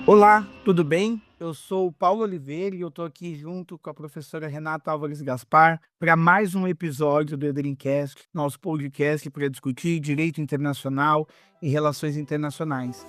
Olá, tudo bem? Eu sou o Paulo Oliveira e eu estou aqui junto com a professora Renata Álvares Gaspar para mais um episódio do Edrincast, nosso podcast para discutir direito internacional e relações internacionais.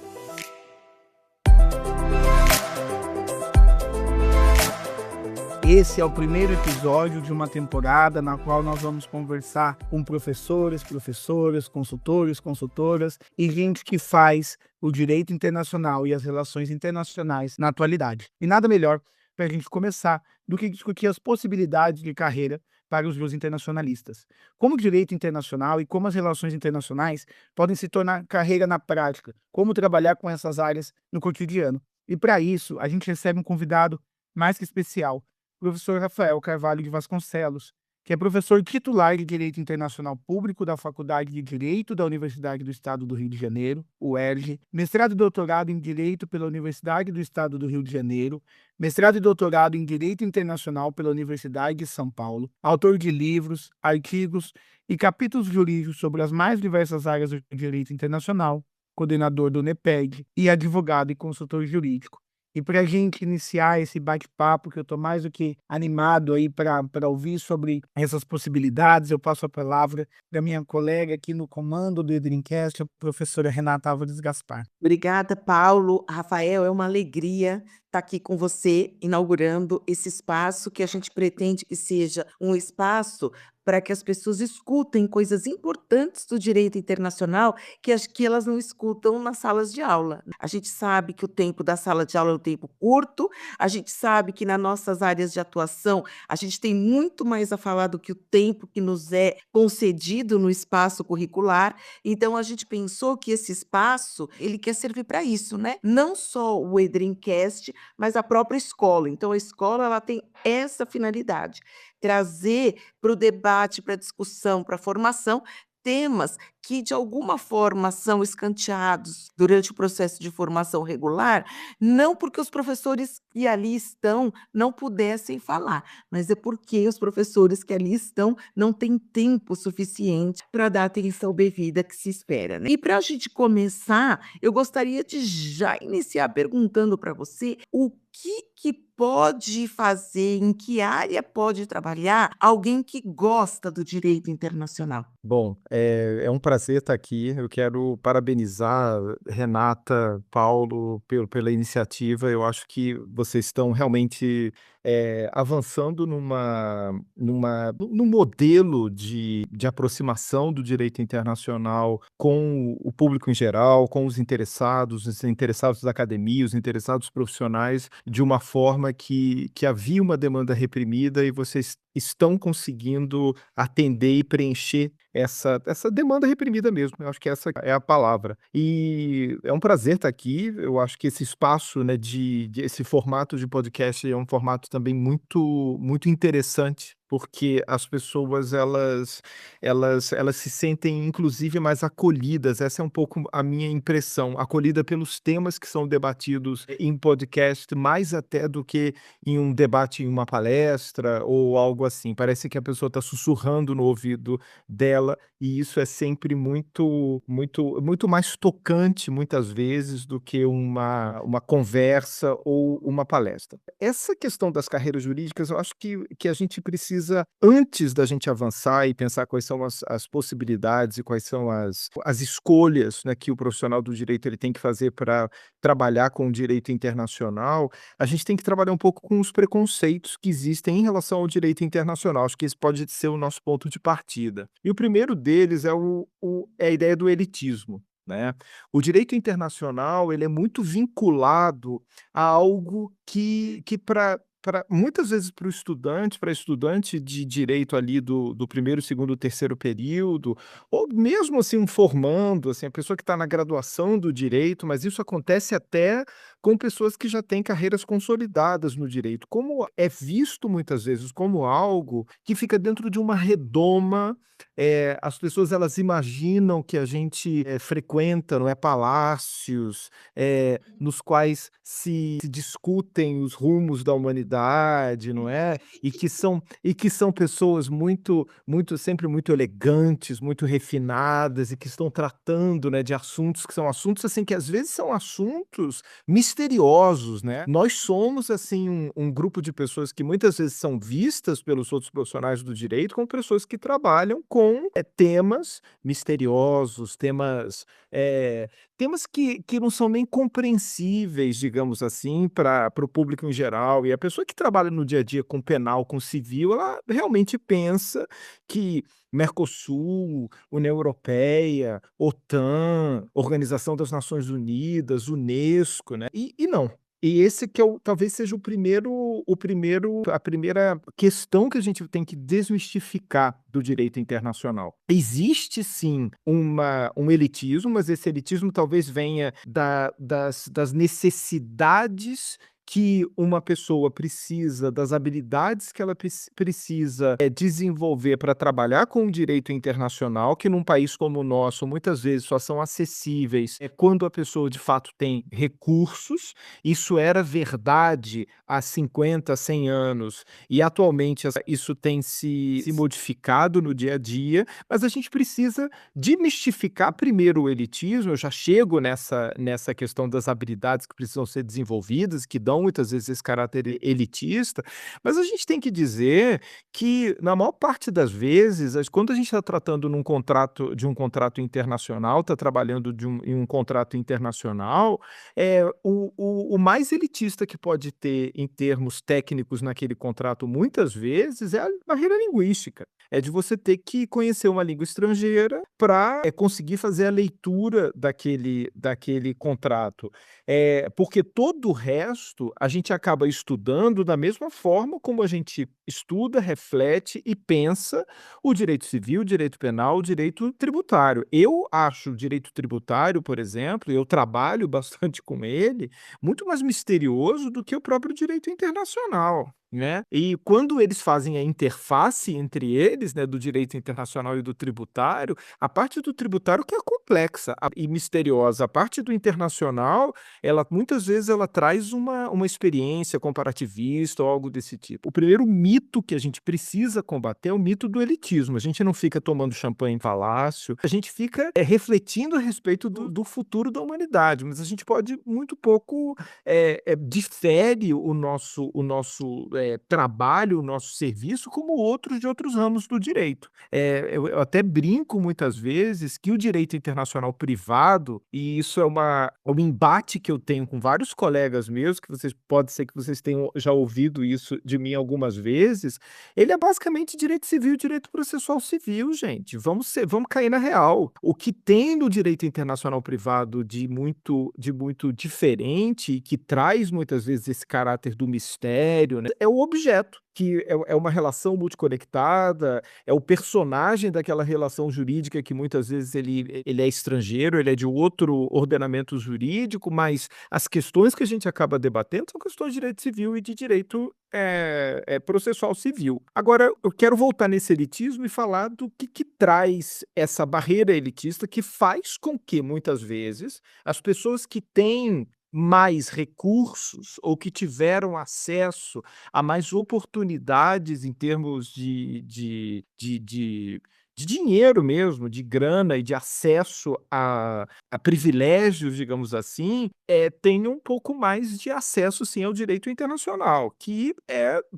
Esse é o primeiro episódio de uma temporada na qual nós vamos conversar com professores, professoras, consultores, consultoras e gente que faz o direito internacional e as relações internacionais na atualidade. E nada melhor para a gente começar do que discutir as possibilidades de carreira para os juros internacionalistas. Como o direito internacional e como as relações internacionais podem se tornar carreira na prática, como trabalhar com essas áreas no cotidiano. E para isso, a gente recebe um convidado mais que especial, professor Rafael Carvalho de Vasconcelos, que é professor titular de Direito Internacional Público da Faculdade de Direito da Universidade do Estado do Rio de Janeiro, UERJ, mestrado e doutorado em Direito pela Universidade do Estado do Rio de Janeiro, mestrado e doutorado em Direito Internacional pela Universidade de São Paulo, autor de livros, artigos e capítulos jurídicos sobre as mais diversas áreas do direito internacional, coordenador do NEPED e advogado e consultor jurídico. E para a gente iniciar esse bate-papo, que eu estou mais do que animado aí para ouvir sobre essas possibilidades, eu passo a palavra para minha colega aqui no comando do Edrincast, a professora Renata Álvares Gaspar. Obrigada, Paulo. Rafael, é uma alegria estar aqui com você, inaugurando esse espaço que a gente pretende que seja um espaço para que as pessoas escutem coisas importantes do direito internacional que elas não escutam nas salas de aula. A gente sabe que o tempo da sala de aula é um tempo curto, a gente sabe que nas nossas áreas de atuação a gente tem muito mais a falar do que o tempo que nos é concedido no espaço curricular. Então a gente pensou que esse espaço, ele quer servir para isso, né? Não só o Edrincast, mas a própria escola. Então a escola ela tem essa finalidade, trazer para o debate, para a discussão, para a formação, temas que de alguma forma são escanteados durante o processo de formação regular, não porque os professores que ali estão não pudessem falar, mas é porque os professores que ali estão não têm tempo suficiente para dar a atenção devida que se espera, né. E para a gente começar, eu gostaria de já iniciar perguntando para você o que pode fazer, em que área pode trabalhar alguém que gosta do direito internacional? Bom, é um prazer estar aqui. Eu quero parabenizar Renata, Paulo, pela iniciativa. Eu acho que vocês estão realmente avançando num modelo de aproximação do direito internacional com o público em geral, com os interessados da academia, os interessados profissionais, de uma forma que havia uma demanda reprimida e vocês estão conseguindo atender e preencher essa demanda reprimida mesmo. Eu acho que essa é a palavra. E é um prazer estar aqui. Eu acho que esse espaço, né, de esse formato de podcast é um formato também muito interessante, porque as pessoas elas se sentem inclusive mais acolhidas. Essa é um pouco a minha impressão, acolhida pelos temas que são debatidos em podcast, mais até do que em um debate em uma palestra ou algo assim. Parece que a pessoa está sussurrando no ouvido dela, e isso é sempre muito mais tocante, muitas vezes, do que uma conversa ou uma palestra. Essa questão das carreiras jurídicas, eu acho que a gente precisa, antes da gente avançar e pensar quais são as possibilidades e quais são as escolhas, né, que o profissional do direito ele tem que fazer para trabalhar com o direito internacional, a gente tem que trabalhar um pouco com os preconceitos que existem em relação ao direito internacional. Acho que esse pode ser o nosso ponto de partida. E o primeiro deles é a ideia do elitismo, né. O direito internacional, ele é muito vinculado a algo que para muitas vezes para estudante de direito ali do primeiro, segundo, terceiro período, ou mesmo assim um formando, assim, a pessoa que está na graduação do direito, mas isso acontece até com pessoas que já têm carreiras consolidadas no direito. Como é visto muitas vezes como algo que fica dentro de uma redoma, as pessoas elas imaginam que a gente, frequenta, não é, palácios, nos quais se discutem os rumos da humanidade formalidade, não é? E que são pessoas sempre muito elegantes, muito refinadas e que estão tratando, né, de assuntos que são assuntos, assim, que às vezes são assuntos misteriosos, né? Nós somos, assim, um grupo de pessoas que muitas vezes são vistas pelos outros profissionais do direito como pessoas que trabalham com, temas misteriosos, temas que não são nem compreensíveis, digamos assim, para o público em geral. E a pessoa que trabalha no dia a dia com penal, com civil, ela realmente pensa que Mercosul, União Europeia, OTAN, Organização das Nações Unidas, Unesco, né? E não. E esse que talvez seja a primeira questão que a gente tem que desmistificar do direito internacional. Existe sim um elitismo, mas esse elitismo talvez venha das necessidades que uma pessoa precisa, das habilidades que ela precisa desenvolver para trabalhar com o direito internacional, que num país como o nosso muitas vezes só são acessíveis quando a pessoa de fato tem recursos. Isso era verdade há 50, 100 anos e atualmente isso tem se modificado no dia a dia, mas a gente precisa demistificar primeiro o elitismo. Eu já chego nessa questão das habilidades que precisam ser desenvolvidas, que dão muitas vezes esse caráter elitista, mas a gente tem que dizer que, na maior parte das vezes, quando a gente está tratando de um contrato internacional, está trabalhando em um contrato internacional, o mais elitista que pode ter em termos técnicos naquele contrato, muitas vezes, é a barreira linguística. É de você ter que conhecer uma língua estrangeira para conseguir fazer a leitura daquele contrato. Porque todo o resto a gente acaba estudando da mesma forma como a gente estuda, reflete e pensa o direito civil, o direito penal, o direito tributário. Eu acho o direito tributário, por exemplo, e eu trabalho bastante com ele, muito mais misterioso do que o próprio direito internacional, né? E quando eles fazem a interface entre eles, né, do direito internacional e do tributário, a parte do tributário que é complexa e misteriosa. A parte do internacional, muitas vezes ela traz uma experiência comparativista ou algo desse tipo. O primeiro mito que a gente precisa combater é o mito do elitismo. A gente não fica tomando champanhe em palácio, a gente fica refletindo a respeito do futuro da humanidade, mas a gente pode muito pouco difere o nosso trabalho, o nosso serviço, como outros de outros ramos do direito. Eu até brinco muitas vezes que o direito internacional privado, e isso é um embate que eu tenho com vários colegas meus, que pode ser que vocês tenham já ouvido isso de mim algumas vezes, ele é basicamente direito civil e direito processual civil, gente. Vamos cair na real. O que tem no direito internacional privado de muito diferente e que traz muitas vezes esse caráter do mistério, né, é o objeto, que é uma relação multiconectada, é o personagem daquela relação jurídica que muitas vezes ele é estrangeiro, ele é de outro ordenamento jurídico, mas as questões que a gente acaba debatendo são questões de direito civil e de direito processual civil. Agora, eu quero voltar nesse elitismo e falar do que traz essa barreira elitista que faz com que, muitas vezes, as pessoas que têm mais recursos ou que tiveram acesso a mais oportunidades em termos de dinheiro mesmo, de grana e de acesso a privilégios, digamos assim, tenham um pouco mais de acesso, sim, ao direito internacional, que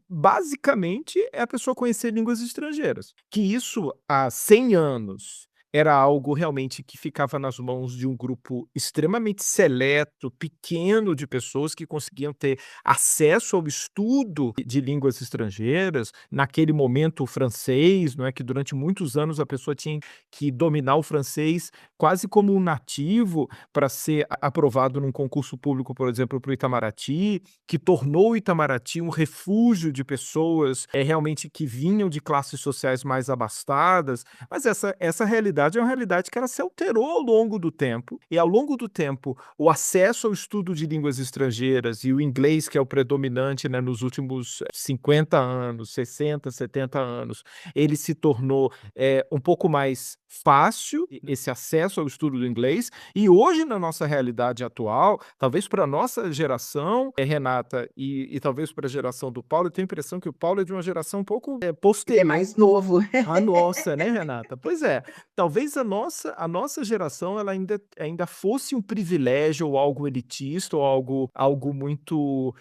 basicamente, a pessoa conhecer línguas estrangeiras. Que isso há 100 anos era algo realmente que ficava nas mãos de um grupo extremamente seleto, pequeno de pessoas que conseguiam ter acesso ao estudo de línguas estrangeiras. Naquele momento, o francês, não é, que durante muitos anos a pessoa tinha que dominar o francês quase como um nativo para ser aprovado num concurso público, por exemplo, para o Itamaraty, que tornou o Itamaraty um refúgio de pessoas realmente que vinham de classes sociais mais abastadas. Mas essa realidade é uma realidade que ela se alterou ao longo do tempo, e ao longo do tempo o acesso ao estudo de línguas estrangeiras e o inglês, que é o predominante, né, nos últimos 50 anos, 60, 70 anos, ele se tornou um pouco mais fácil esse acesso ao estudo do inglês, e hoje na nossa realidade atual, talvez para a nossa geração, Renata, e talvez para a geração do Paulo, eu tenho a impressão que o Paulo é de uma geração um pouco Ele é posterior mais novo. à nossa, né, Renata? Pois é, talvez a nossa geração ela ainda fosse um privilégio ou algo elitista ou algo muito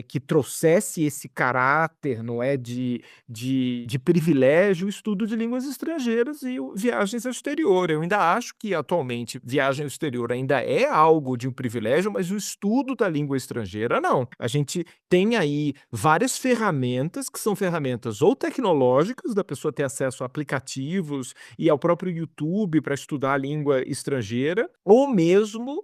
que trouxesse esse caráter, não é, de privilégio, o estudo de línguas estrangeiras e viagens ao exterior. Eu ainda acho que atualmente viagem ao exterior ainda é algo de um privilégio, mas o estudo da língua estrangeira não. A gente tem aí várias ferramentas que são ferramentas ou tecnológicas, da pessoa ter acesso a aplicativos e ao próprio YouTube para estudar a língua estrangeira, ou mesmo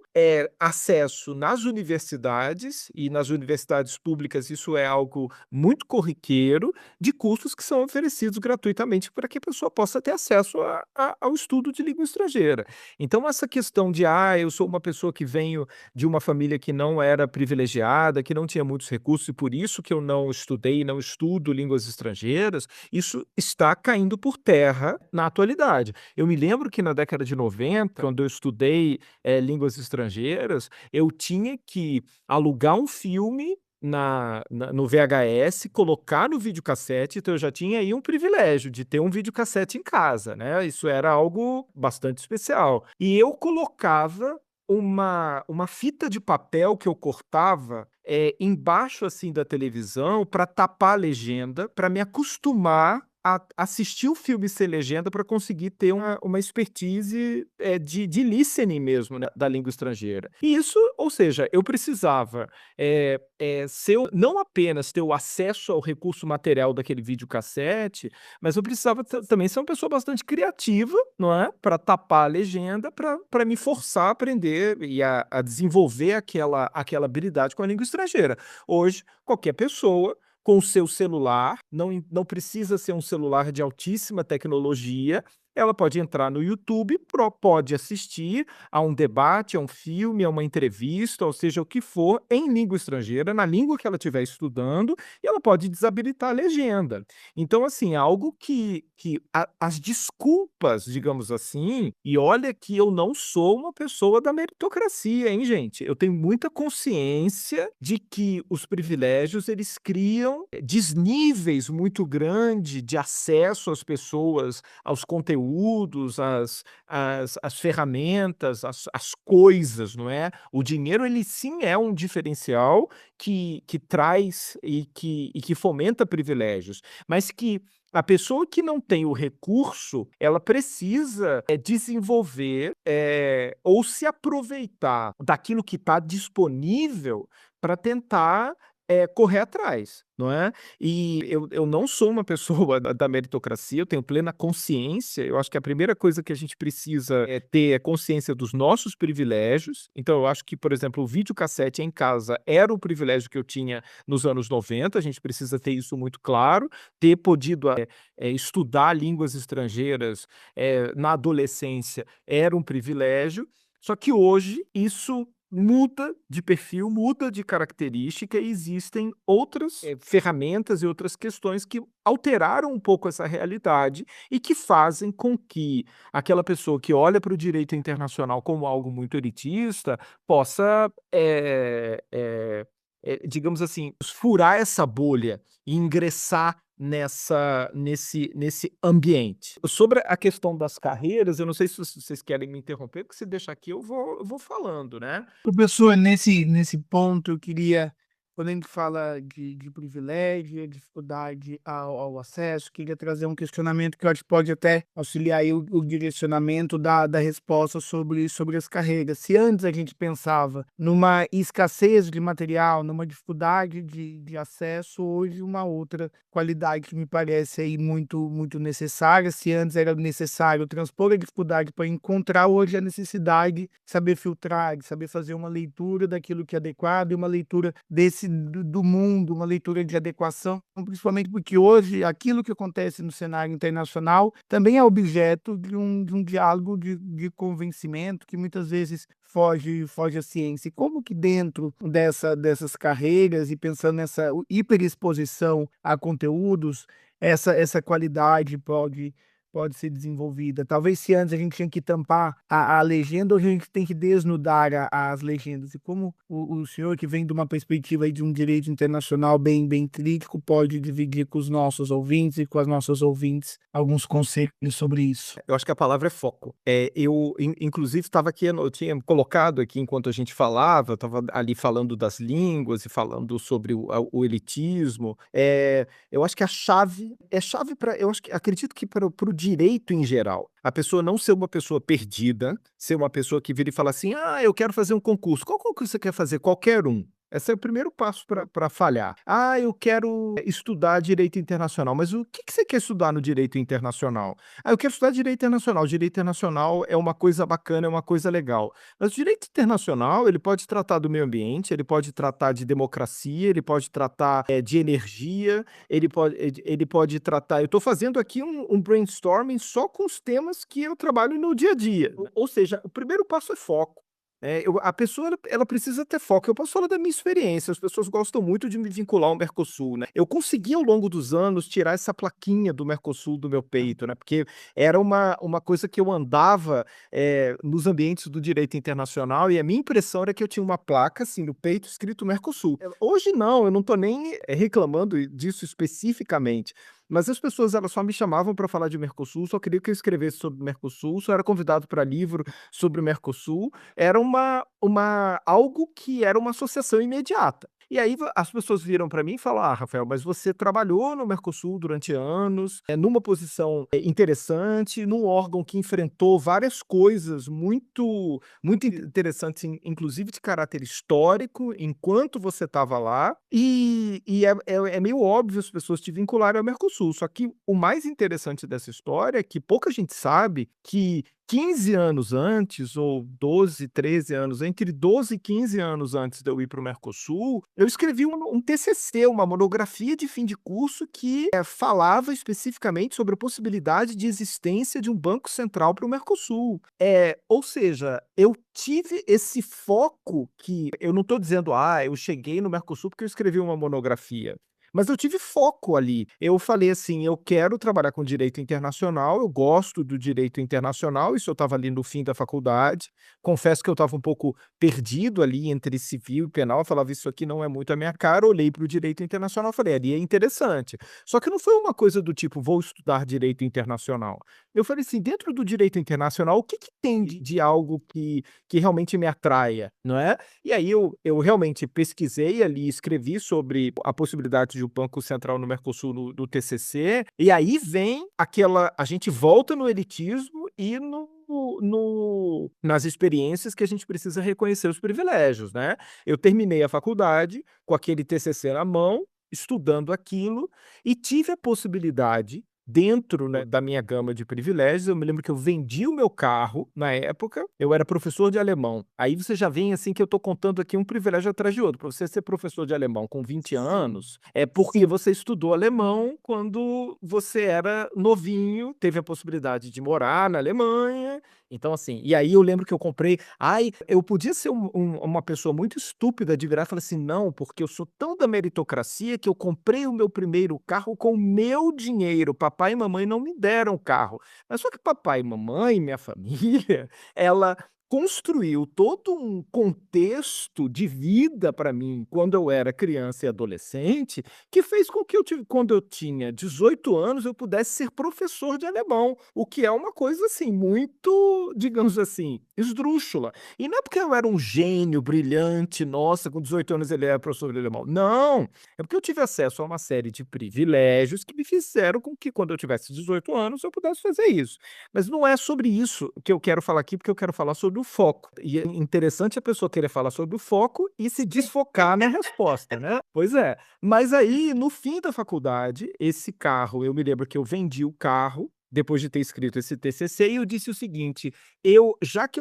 acesso nas universidades, e nas universidades públicas isso é algo muito corriqueiro, de cursos que são oferecidos gratuitamente para que a pessoa possa ter acesso ao estudo de língua estrangeira. Então essa questão de, eu sou uma pessoa que venho de uma família que não era privilegiada, que não tinha muitos recursos e por isso que eu não estudei, não estudo línguas estrangeiras, isso está caindo por terra na atualidade. Eu me lembro que na década de 90, quando eu estudei línguas estrangeiras, eu tinha que alugar um filme no VHS, colocar no videocassete, então eu já tinha aí um privilégio de ter um videocassete em casa, né? Isso era algo bastante especial. E eu colocava uma fita de papel que eu cortava embaixo assim da televisão para tapar a legenda, para me acostumar a assistir o filme sem legenda para conseguir ter uma expertise de listening mesmo, né, da língua estrangeira. E isso, ou seja, eu precisava não apenas ter o acesso ao recurso material daquele videocassete, mas eu precisava também ser uma pessoa bastante criativa, não é? Para tapar a legenda, para me forçar a aprender e a desenvolver aquela habilidade com a língua estrangeira. Hoje, qualquer pessoa com o seu celular, não precisa ser um celular de altíssima tecnologia, ela pode entrar no YouTube, pode assistir a um debate, a um filme, a uma entrevista, ou seja, o que for, em língua estrangeira, na língua que ela estiver estudando, e ela pode desabilitar a legenda. Então, assim, é algo que as desculpas, digamos assim, e olha que eu não sou uma pessoa da meritocracia, hein, gente? Eu tenho muita consciência de que os privilégios, eles criam desníveis muito grande de acesso às pessoas, aos conteúdos, às ferramentas, às coisas, não é? O dinheiro, ele sim é um diferencial que traz e que fomenta privilégios, mas que a pessoa que não tem o recurso, ela precisa desenvolver ou se aproveitar daquilo que está disponível para tentar correr atrás, não é? E eu não sou uma pessoa da meritocracia, eu tenho plena consciência. Eu acho que a primeira coisa que a gente precisa ter é consciência dos nossos privilégios. Então, eu acho que, por exemplo, o videocassete em casa era um privilégio que eu tinha nos anos 90. A gente precisa ter isso muito claro. Ter podido estudar línguas estrangeiras na adolescência era um privilégio. Só que hoje isso muda de perfil, muda de característica e existem outras ferramentas e outras questões que alteraram um pouco essa realidade e que fazem com que aquela pessoa que olha para o direito internacional como algo muito elitista possa, digamos assim, furar essa bolha e ingressar nesse ambiente. Sobre a questão das carreiras, eu não sei se vocês querem me interromper, porque se deixar aqui eu vou falando, né? Professor, nesse ponto, eu queria, quando a gente fala de privilégio, dificuldade ao acesso, queria trazer um questionamento que eu acho que pode até auxiliar aí o direcionamento da resposta sobre as carreiras. Se antes a gente pensava numa escassez de material, numa dificuldade de acesso, hoje uma outra qualidade que me parece aí muito necessária. Se antes era necessário transpor a dificuldade para encontrar, hoje a necessidade de saber filtrar, de saber fazer uma leitura daquilo que é adequado e uma leitura do mundo, uma leitura de adequação, principalmente porque hoje aquilo que acontece no cenário internacional também é objeto de um diálogo de convencimento que muitas vezes foge à ciência. E como que dentro dessas carreiras e pensando nessa hiperexposição a conteúdos, essa qualidade pode ser desenvolvida. Talvez se antes a gente tinha que tampar a legenda, hoje a gente tem que desnudar as legendas. E como o senhor, que vem de uma perspectiva aí de um direito internacional bem crítico, pode dividir com os nossos ouvintes e com as nossas ouvintes alguns conselhos sobre isso? Eu acho que a palavra é foco. Eu, inclusive, estava aqui, eu tinha colocado aqui enquanto a gente falava, estava ali falando das línguas e falando sobre o elitismo. Eu acho que a chave é chave para, eu acho que acredito que para o direito em geral. A pessoa não ser uma pessoa perdida, ser uma pessoa que vira e fala assim: ah, eu quero fazer um concurso. Qual concurso você quer fazer? Qualquer um. Esse é o primeiro passo para falhar. Ah, eu quero estudar direito internacional. Mas o que você quer estudar no direito internacional? Ah, eu quero estudar direito internacional. Direito internacional é uma coisa bacana, é uma coisa legal. Mas o direito internacional, ele pode tratar do meio ambiente, ele pode tratar de democracia, ele pode tratar de energia, ele pode tratar. Eu estou fazendo aqui um brainstorming só com os temas que eu trabalho no dia a dia. Ou seja, o primeiro passo é foco. A pessoa ela precisa ter foco. Eu posso falar da minha experiência, as pessoas gostam muito de me vincular ao Mercosul, né. Eu consegui ao longo dos anos tirar essa plaquinha do Mercosul do meu peito, né, porque era uma coisa que eu andava, nos ambientes do direito internacional e a minha impressão era que eu tinha uma placa, assim, no peito escrito Mercosul. Hoje não, eu não estou nem reclamando disso especificamente, mas as pessoas elas só me chamavam para falar de Mercosul, só queriam que eu escrevesse sobre o Mercosul, só era convidado para livro sobre o Mercosul, era algo que era uma associação imediata. E aí as pessoas viram para mim e falaram: "Ah, Rafael, mas você trabalhou no Mercosul durante anos, numa posição, interessante, num órgão que enfrentou várias coisas muito interessantes, inclusive de caráter histórico, enquanto você estava lá, e é meio óbvio as pessoas te vincularem ao Mercosul". Só que o mais interessante dessa história é que pouca gente sabe que 15 anos antes, ou 12, 13 anos, entre 12 e 15 anos antes de eu ir para o Mercosul, eu escrevi um TCC, uma monografia de fim de curso que falava especificamente sobre a possibilidade de existência de um banco central para o Mercosul. Ou seja, eu tive esse foco que eu não estou dizendo, eu cheguei no Mercosul porque eu escrevi uma monografia. Mas eu tive foco ali. Eu falei assim: eu quero trabalhar com direito internacional, eu gosto do direito internacional. Isso eu estava ali no fim da faculdade. Confesso que eu estava um pouco perdido ali entre civil e penal. Eu falava: isso aqui não é muito a minha cara. Olhei para o direito internacional, falei: ali é interessante. Só que não foi uma coisa do tipo, vou estudar direito internacional. Eu falei assim: dentro do direito internacional, o que tem de algo que realmente me atraia, não é? E aí eu realmente pesquisei ali, escrevi sobre a possibilidade de um banco central no Mercosul no TCC, e aí vem a gente volta no elitismo e nas experiências que a gente precisa reconhecer os privilégios, né. Eu terminei a faculdade com aquele TCC na mão, estudando aquilo, e tive a possibilidade, dentro, né, da minha gama de privilégios. Eu me lembro que eu vendi o meu carro na época, eu era professor de alemão. Aí você já vem, assim, que eu estou contando aqui um privilégio atrás de outro. Para você ser professor de alemão com 20 anos, é porque você estudou alemão quando você era novinho, teve a possibilidade de morar na Alemanha. Então, assim, e aí eu lembro que eu comprei. Eu podia ser uma pessoa muito estúpida de virar e falar assim: "Não, porque eu sou tão da meritocracia que eu comprei o meu primeiro carro com o meu dinheiro, papai e mamãe não me deram carro". Mas só que papai e mamãe, minha família, ela construiu todo um contexto de vida para mim quando eu era criança e adolescente, que fez com que quando eu tinha 18 anos, eu pudesse ser professor de alemão, o que é uma coisa, assim, muito, digamos assim, esdrúxula. E não é porque eu era um gênio brilhante, nossa, com 18 anos ele era professor de alemão. Não, é porque eu tive acesso a uma série de privilégios que me fizeram com que, quando eu tivesse 18 anos, eu pudesse fazer isso. Mas não é sobre isso que eu quero falar aqui, porque eu quero falar sobre o foco. E é interessante a pessoa querer falar sobre o foco e se desfocar na resposta, né? Pois é. Mas aí, no fim da faculdade, esse carro, eu me lembro que eu vendi o carro depois de ter escrito esse TCC, e eu disse o seguinte: já que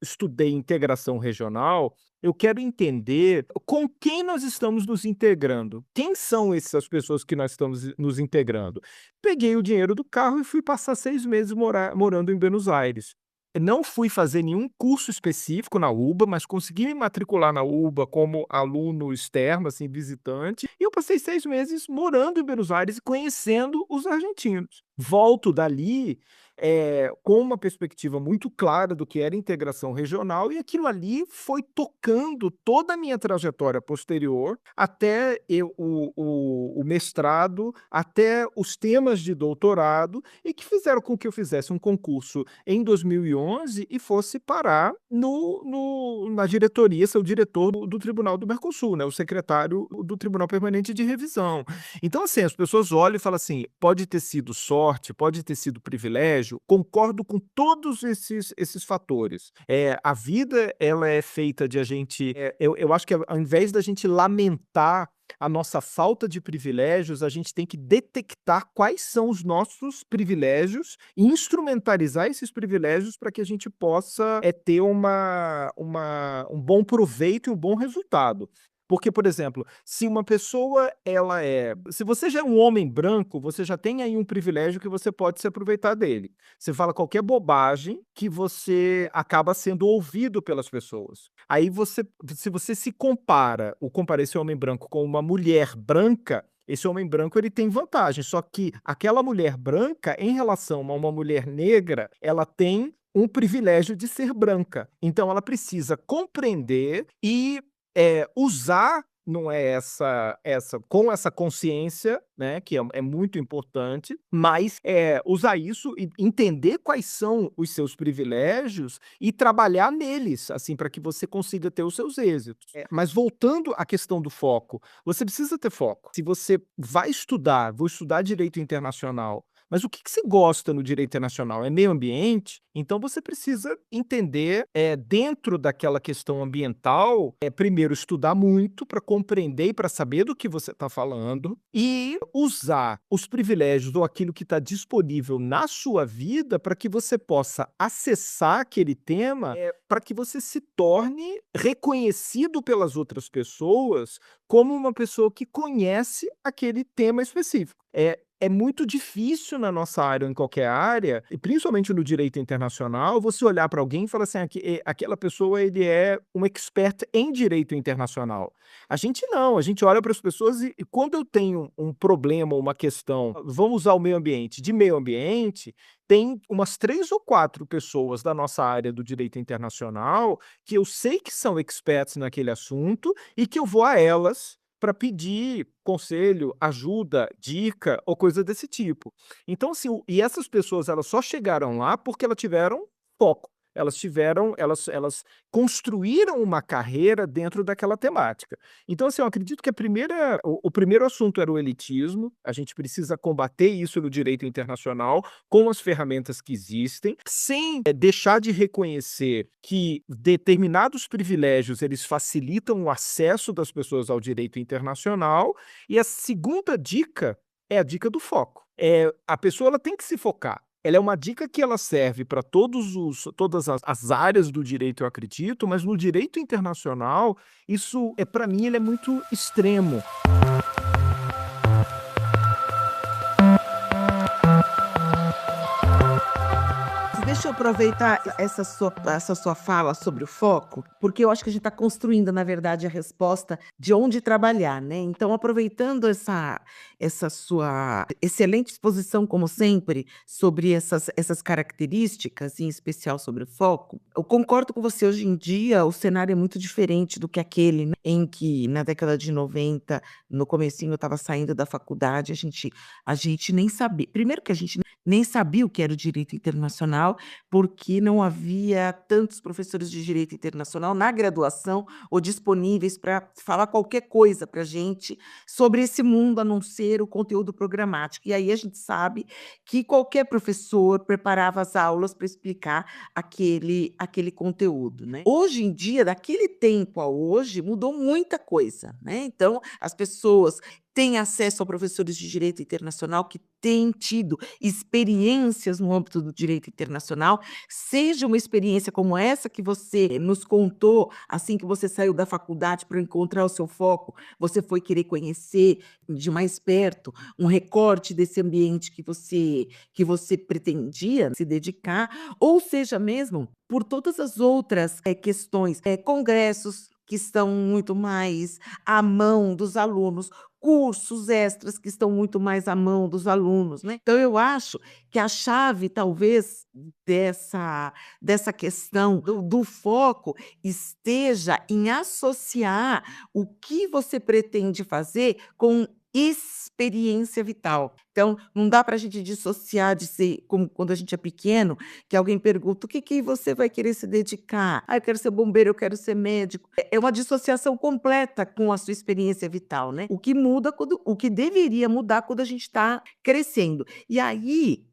estudei integração regional, eu quero entender com quem nós estamos nos integrando. Quem são essas pessoas que nós estamos nos integrando? Peguei o dinheiro do carro e fui passar 6 meses morando em Buenos Aires. Não fui fazer nenhum curso específico na UBA, mas consegui me matricular na UBA como aluno externo, assim, visitante, e eu passei 6 meses morando em Buenos Aires e conhecendo os argentinos. volto dali, com uma perspectiva muito clara do que era integração regional, e aquilo ali foi tocando toda a minha trajetória posterior, até o mestrado, até os temas de doutorado, e que fizeram com que eu fizesse um concurso em 2011 e fosse parar na diretoria, ser o diretor do Tribunal do Mercosul, né, o secretário do Tribunal Permanente de Revisão. Então, assim, as pessoas olham e falam assim: pode ter sido sorte, pode ter sido privilégio. Concordo com todos esses fatores. A vida, ela é feita de a gente. Eu acho que ao invés da gente lamentar a nossa falta de privilégios, a gente tem que detectar quais são os nossos privilégios e instrumentalizar esses privilégios para que a gente possa ter um bom proveito e um bom resultado. Porque, por exemplo, se uma pessoa se você já é um homem branco, você já tem aí um privilégio que você pode se aproveitar dele. Você fala qualquer bobagem que você acaba sendo ouvido pelas pessoas. Aí se você se compara esse homem branco com uma mulher branca, esse homem branco ele tem vantagem, só que aquela mulher branca, em relação a uma mulher negra, ela tem um privilégio de ser branca. Então ela precisa compreender e usar, não é essa com essa consciência, né, que é muito importante, mas, usar isso e entender quais são os seus privilégios e trabalhar neles, assim, para que você consiga ter os seus êxitos. Mas voltando à questão do foco, você precisa ter foco. Se você vai estudar, vou estudar direito internacional, mas o que você gosta no direito internacional? É meio ambiente? Então você precisa entender, dentro daquela questão ambiental, primeiro estudar muito para compreender e para saber do que você está falando e usar os privilégios ou aquilo que está disponível na sua vida para que você possa acessar aquele tema, para que você se torne reconhecido pelas outras pessoas como uma pessoa que conhece aquele tema específico. É muito difícil na nossa área ou em qualquer área, e principalmente no direito internacional, você olhar para alguém e falar assim: aquela pessoa ele é um expert em direito internacional. A gente não, a gente olha para as pessoas e quando eu tenho um problema, uma questão, vamos usar o meio ambiente, de meio ambiente, tem umas 3 ou 4 pessoas da nossa área do direito internacional que eu sei que são experts naquele assunto e que eu vou a elas para pedir conselho, ajuda, dica ou coisa desse tipo. Então, assim, e essas pessoas elas só chegaram lá porque elas tiveram foco. Elas construíram uma carreira dentro daquela temática. Então, assim, eu acredito que o primeiro assunto era o elitismo, a gente precisa combater isso no direito internacional com as ferramentas que existem, sem deixar de reconhecer que determinados privilégios eles facilitam o acesso das pessoas ao direito internacional. E a segunda dica é a dica do foco. A pessoa ela tem que se focar. Ela é uma dica que ela serve para todas as áreas do direito, eu acredito, mas no direito internacional, isso para mim, ele é muito extremo. Deixa eu aproveitar essa sua fala sobre o foco, porque eu acho que a gente está construindo, na verdade, a resposta de onde trabalhar, né? Então, aproveitando essa sua excelente exposição, como sempre, sobre essas características, em especial sobre o foco, eu concordo com você. Hoje em dia, o cenário é muito diferente do que aquele, né, em que, na década de 90, no comecinho, eu estava saindo da faculdade, a gente nem sabia. Primeiro que a gente nem sabia o que era o direito internacional, porque não havia tantos professores de direito internacional na graduação ou disponíveis para falar qualquer coisa para a gente sobre esse mundo, a não ser o conteúdo programático. E aí a gente sabe que qualquer professor preparava as aulas para explicar aquele conteúdo, né? Hoje em dia, daquele tempo a hoje, mudou muita coisa, né? Então, as pessoas têm acesso a professores de direito internacional que têm tido experiências no âmbito do direito internacional, seja uma experiência como essa que você nos contou, assim que você saiu da faculdade para encontrar o seu foco, você foi querer conhecer de mais perto um recorte desse ambiente que você pretendia se dedicar, ou seja mesmo por todas as outras questões, congressos que estão muito mais à mão dos alunos. cursos extras que estão muito mais à mão dos alunos, né? Então, eu acho que a chave, talvez, dessa questão do foco esteja em associar o que você pretende fazer com experiência vital. Então, não dá para a gente dissociar de ser como quando a gente é pequeno, que alguém pergunta: o que que você vai querer se dedicar? Ah, eu quero ser bombeiro, eu quero ser médico. É uma dissociação completa com a sua experiência vital, né? O que deveria mudar quando a gente está crescendo. E aí,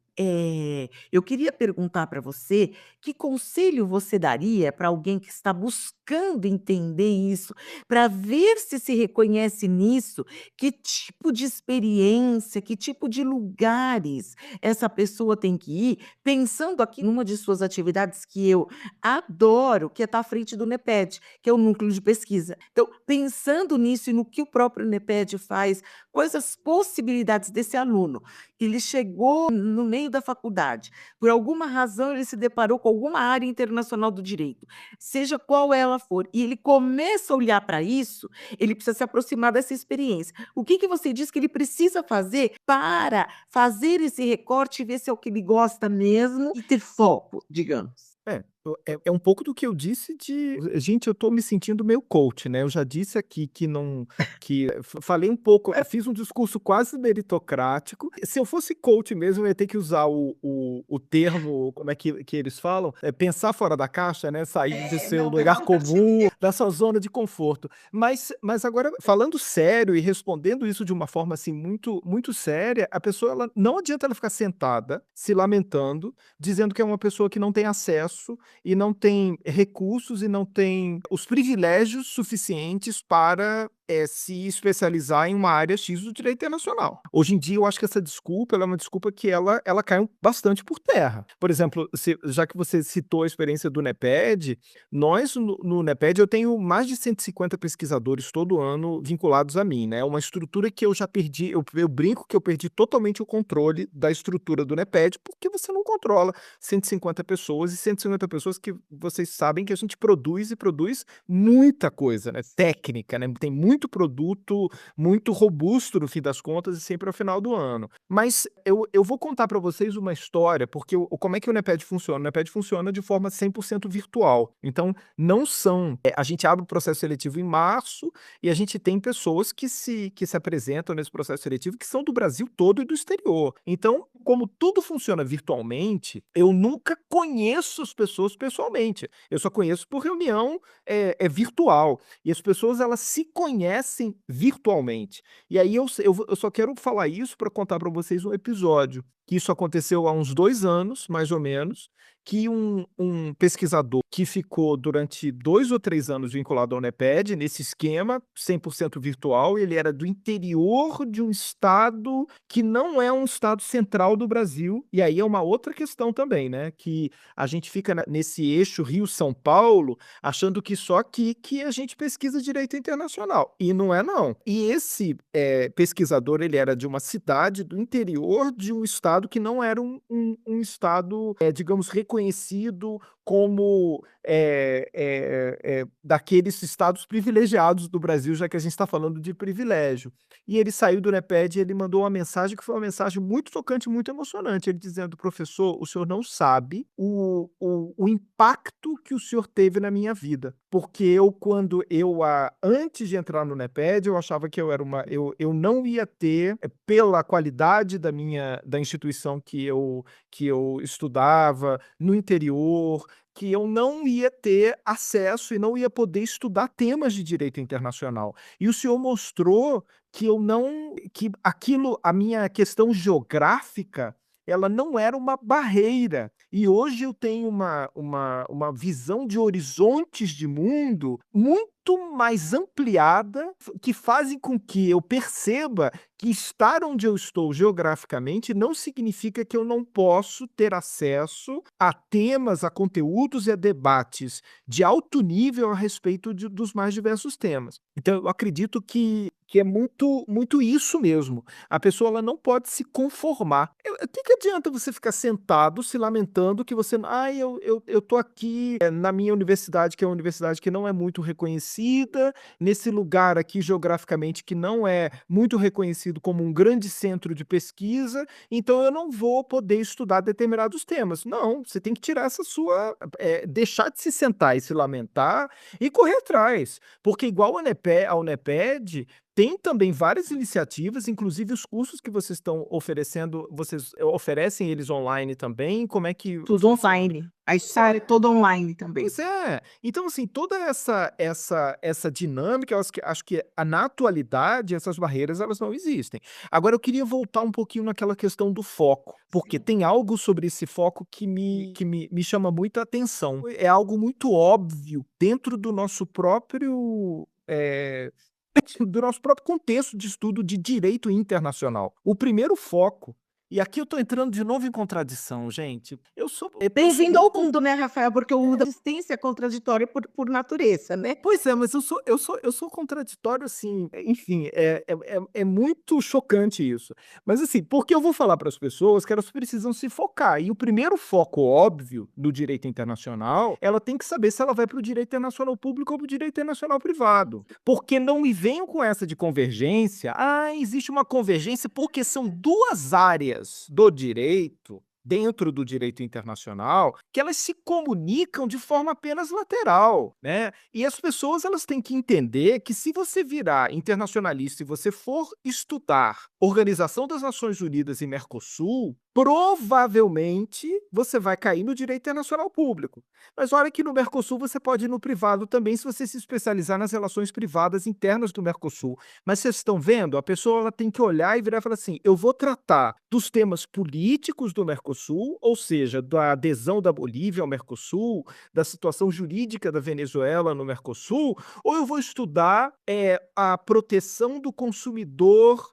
eu queria perguntar para você que conselho você daria para alguém que está buscando entender isso, para ver se reconhece nisso, que tipo de experiência, que tipo de lugares essa pessoa tem que ir, pensando aqui numa de suas atividades que eu adoro, que é estar à frente do NEPED, que é o núcleo de pesquisa. Então, pensando nisso e no que o próprio NEPED faz, quais as possibilidades desse aluno, que ele chegou no meio da faculdade, por alguma razão ele se deparou com alguma área internacional do direito, seja qual ela for, e ele começa a olhar para isso, ele precisa se aproximar dessa experiência. O que você diz que ele precisa fazer para fazer esse recorte e ver se é o que ele gosta mesmo e ter foco, digamos? É um pouco do que eu disse gente, eu tô me sentindo meio coach, né, eu já disse aqui que não que falei um pouco, fiz um discurso quase meritocrático. Se eu fosse coach mesmo, eu ia ter que usar o termo, como é que eles falam? Pensar fora da caixa, né, sair do seu Não, lugar pelo amor de comum, Deus. da sua zona de conforto. Mas agora, falando sério e respondendo isso de uma forma, assim, muito séria, a pessoa, ela não adianta ela ficar sentada, se lamentando, dizendo que é uma pessoa que não tem acesso e não tem recursos e não tem os privilégios suficientes para se especializar em uma área X do direito internacional. Hoje em dia, eu acho que essa desculpa, ela é uma desculpa que ela cai bastante por terra. Por exemplo, já que você citou a experiência do NEPED, nós no NEPED eu tenho mais de 150 pesquisadores todo ano vinculados a mim, né? Uma estrutura que eu já perdi, eu brinco que eu perdi totalmente o controle da estrutura do NEPED, porque você não controla 150 pessoas, e 150 pessoas que vocês sabem que a gente produz e produz muita coisa, né? Técnica, né? Tem muito produto, muito robusto no fim das contas e sempre ao final do ano. Mas eu vou contar para vocês uma história, porque como é que o NEPED funciona? O NEPED funciona de forma 100% virtual. Então, não são. A gente abre o processo seletivo em março e a gente tem pessoas que se apresentam nesse processo seletivo que são do Brasil todo e do exterior. Então, como tudo funciona virtualmente, eu nunca conheço as pessoas pessoalmente. Eu só conheço por reunião virtual. E as pessoas, elas se conhecem virtualmente. E aí eu só quero falar isso para contar para vocês um episódio, que isso aconteceu há uns 2 anos, mais ou menos, que um pesquisador que ficou durante 2 ou 3 anos vinculado ao NEPED, nesse esquema 100% virtual, ele era do interior de um estado que não é um estado central do Brasil, e aí é uma outra questão também, né, que a gente fica nesse eixo Rio-São Paulo, achando que só aqui que a gente pesquisa direito internacional, e não é não. E esse pesquisador, ele era de uma cidade do interior de um estado que não era um estado, digamos, reconhecido como daqueles estados privilegiados do Brasil, já que a gente está falando de privilégio. E ele saiu do NEPED e ele mandou uma mensagem que foi uma mensagem muito tocante, muito emocionante, ele dizendo: professor, o senhor não sabe o impacto que o senhor teve na minha vida, porque antes de entrar no NEPED, eu achava que eu não ia ter, pela qualidade da instituição que eu estudava, no interior, que eu não ia ter acesso e não ia poder estudar temas de direito internacional. E o senhor mostrou que a minha questão geográfica, ela não era uma barreira. E hoje eu tenho uma visão de horizontes de mundo muito mais ampliada, que fazem com que eu perceba que estar onde eu estou geograficamente não significa que eu não posso ter acesso a temas, a conteúdos e a debates de alto nível a respeito dos mais diversos temas. Então, eu acredito que é muito isso mesmo. A pessoa, ela não pode se conformar. O que adianta você ficar sentado se lamentando que você, eu tô aqui na minha universidade, que é uma universidade que não é muito reconhecida desconhecida, nesse lugar aqui geograficamente que não é muito reconhecido como um grande centro de pesquisa, então eu não vou poder estudar determinados temas. Não, você tem que tirar essa sua, deixar de se sentar e se lamentar e correr atrás, porque igual a Uneped tem também várias iniciativas, inclusive os cursos que vocês estão oferecendo, vocês oferecem eles online também? Como é que Tudo online. A história é toda online também. Pois é. Então, assim, toda essa dinâmica, acho que na atualidade essas barreiras elas não existem. Agora eu queria voltar um pouquinho naquela questão do foco, porque tem algo sobre esse foco que me chama muita atenção. É algo muito óbvio dentro do nosso próprio, do nosso próprio contexto de estudo de direito internacional. O primeiro foco, e aqui eu tô entrando de novo em contradição, gente. Bem-vindo ao mundo, né, Rafael? Porque o da existência é contraditória por natureza, né? Pois é, mas eu sou contraditório, assim, enfim, é muito chocante isso. Mas, assim, porque eu vou falar para as pessoas que elas precisam se focar. E o primeiro foco óbvio do direito internacional, ela tem que saber se ela vai para o direito internacional público ou para o direito internacional privado. Porque não me venham com essa de convergência. Ah, existe uma convergência porque são duas áreas do direito, dentro do direito internacional, que elas se comunicam de forma apenas lateral, né? E as pessoas elas têm que entender que se você virar internacionalista e você for estudar Organização das Nações Unidas e Mercosul, provavelmente você vai cair no direito internacional público. Mas olha que no Mercosul você pode ir no privado também se você se especializar nas relações privadas internas do Mercosul. Mas vocês estão vendo? A pessoa ela tem que olhar e virar e falar assim: eu vou tratar dos temas políticos do Mercosul, ou seja, da adesão da Bolívia ao Mercosul, da situação jurídica da Venezuela no Mercosul, ou eu vou estudar a proteção do consumidor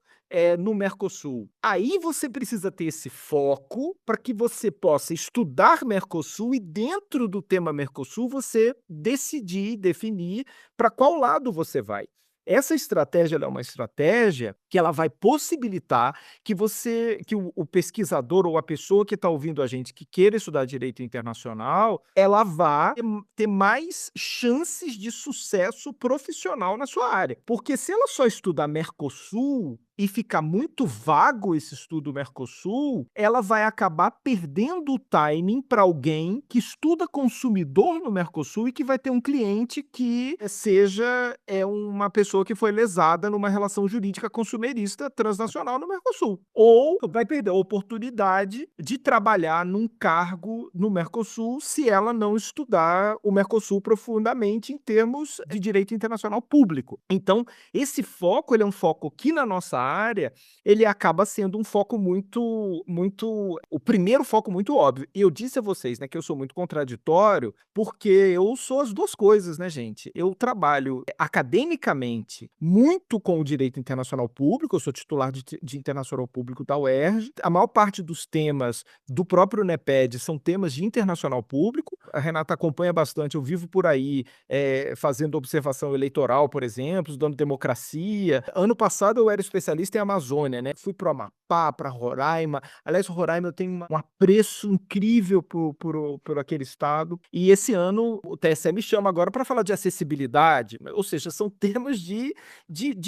no Mercosul. Aí você precisa ter esse foco para que você possa estudar Mercosul e dentro do tema Mercosul você decidir, definir para qual lado você vai. Essa estratégia ela é uma estratégia que ela vai possibilitar que o pesquisador ou a pessoa que está ouvindo a gente que queira estudar direito internacional, ela vá ter mais chances de sucesso profissional na sua área. Porque se ela só estudar Mercosul e ficar muito vago esse estudo Mercosul, ela vai acabar perdendo o timing para alguém que estuda consumidor no Mercosul e que vai ter um cliente que seja uma pessoa que foi lesada numa relação jurídica consumerista transnacional no Mercosul. Ou vai perder a oportunidade de trabalhar num cargo no Mercosul se ela não estudar o Mercosul profundamente em termos de direito internacional público. Então, esse foco, ele é um foco que na nossa área, ele acaba sendo um foco o primeiro foco muito óbvio. E eu disse a vocês, né, que eu sou muito contraditório, porque eu sou as duas coisas, né, gente? Eu trabalho academicamente muito com o direito internacional público, eu sou titular de internacional público da UERJ. A maior parte dos temas do próprio Uneped são temas de internacional público. A Renata acompanha bastante, eu vivo por aí fazendo observação eleitoral, por exemplo, estudando democracia. Ano passado eu era especialista em Amazônia, né? Fui para o Amapá, para Roraima. Aliás, Roraima eu tenho um apreço incrível por aquele estado. E esse ano o TSE me chama agora para falar de acessibilidade, ou seja, são temas de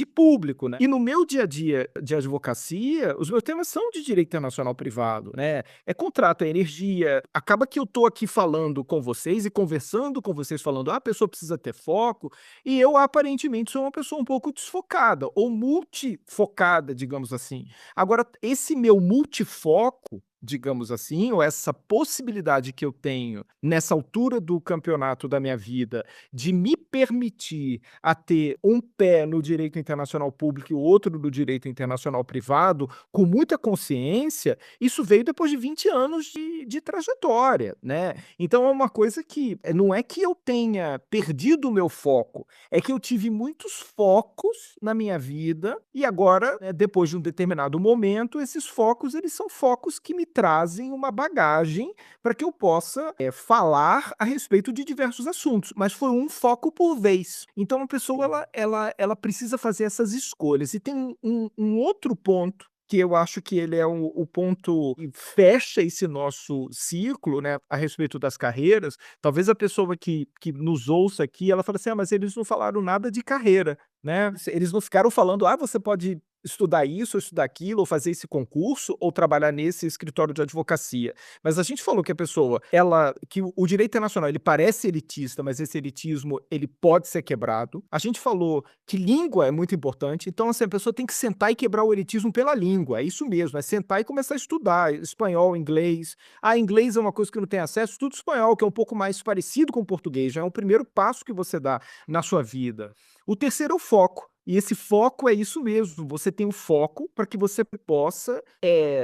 público, né? E no meu dia a dia de advocacia, os meus temas são de direito internacional privado, né? É contrato, é energia. Acaba que eu tô aqui falando com vocês e conversando com vocês, falando, a pessoa precisa ter foco, e eu aparentemente sou uma pessoa um pouco desfocada, ou multifocada, digamos assim. Agora, esse meu multifoco, digamos assim, ou essa possibilidade que eu tenho nessa altura do campeonato da minha vida de me permitir a ter um pé no direito internacional público e o outro no direito internacional privado, com muita consciência, isso veio depois de 20 anos de trajetória, né? Então é uma coisa que não é que eu tenha perdido o meu foco, é que eu tive muitos focos na minha vida e agora, né, depois de um determinado momento, esses focos eles são focos que me trazem uma bagagem para que eu possa falar a respeito de diversos assuntos, mas foi um foco por vez. Então a pessoa ela precisa fazer essas escolhas. E tem um outro ponto que eu acho que ele é o ponto que fecha esse nosso ciclo, né, a respeito das carreiras. Talvez a pessoa que nos ouça aqui, ela fala assim: "Ah, mas eles não falaram nada de carreira", né. Eles não ficaram falando: "Ah, você pode estudar isso ou estudar aquilo, ou fazer esse concurso, ou trabalhar nesse escritório de advocacia". Mas a gente falou que a pessoa, ela que o direito internacional, ele parece elitista, mas esse elitismo, ele pode ser quebrado. A gente falou que língua é muito importante, então, assim, a pessoa tem que sentar e quebrar o elitismo pela língua, é isso mesmo, é sentar e começar a estudar espanhol, inglês. Ah, inglês é uma coisa que não tem acesso, estuda espanhol, que é um pouco mais parecido com o português, já é o primeiro passo que você dá na sua vida. O terceiro é o foco. E esse foco é isso mesmo, você tem o foco para que você possa,